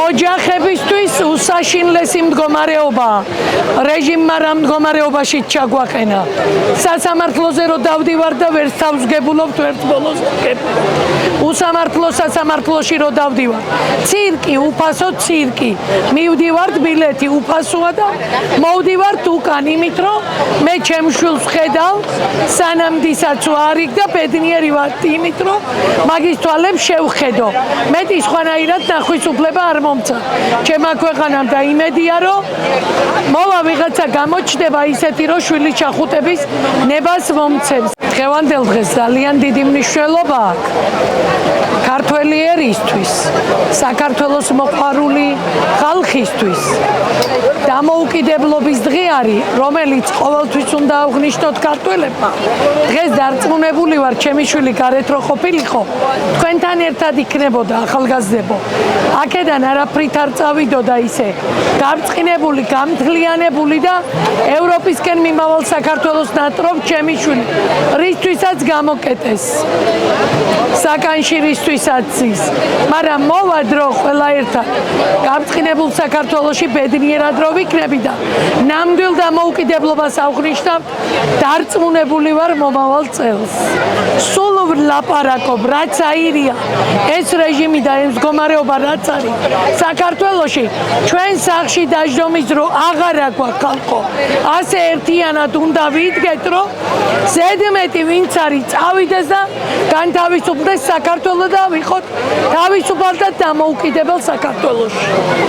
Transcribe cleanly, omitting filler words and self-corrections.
ოჯახებისთვის უსაშინლესი მდგომარეობა რეჟიმმა რა მდგომარეობაში ჩაგვაყენა სასამართლოზე რო დავდივარ და ვერ თავსგებულობთ ვერც ბოლოს უსამართლო სასამართლოში რო დავდივარ ცირკი უფასო ცირკი მივდივართ ბილეთი უფასოა და მოვდივართ უკან იმით რომ მე ჩემ შვილს ხედავ სანამდისაც არ იქ და ბედნიერი ვარ იმით რომ მაგის თვალებს შევხედო მეტი სხვანაირად ნახვის უფლება არ მომცა ჩემმა ქვეყანამ და იმედია რომ მოვა ვიღაცა გამოჩნდება ისეთი რომ შვილი ჩახუტების ნებას მომცემს დღევანდელ დღეს ძალიან დიდი მნიშვნელობა აქვს ქართველი ერისთვის საქართველოს მოყვარული ხალხისთვის დამოუკიდებლობის დღე არის რომელიც ყოველთვის უნდა აღნიშნოთ ქართველებმა დღეს დარწმუნებული ვარ ჩემი შვილი გარეთ რო ყოფილიყო თქვენთან ერთად იქნებოდა ახალგაზრდებო აქედან არაფრით არ წავიდოდა ისე გამწყინებული გამთლიანებული და ევროპისკენ მიმავალ საქართველოს ნატრობ ჩემი შვილი რისთვისაც გამოკეტეს საკანშირისთვისაც ის მაგრამ მოვა დრო ყველა ერთად გამწყინებულ საქართველოში ბედნიერად რო ვიქნები და ნამდვილ დამოუკიდებლობას ავღნიშნავ დარწმუნებული ვარ მომავალ წელს სულ ვლაპარაკობ რაც აირია ეს რეჟიმი და ეს მდგომარეობა რაც არის საქართველოში ჩვენ სახში დაждომის დრო აღარ აქვს ხალხო ასე ერთიანად უნდა ვიდგეთ რომ ზედმეტი ვინც არის წავიდეს და განთავისუფლდეს საქართველო და ვიყოთ თავისუფალ და დამოუკიდებელ საქართველოში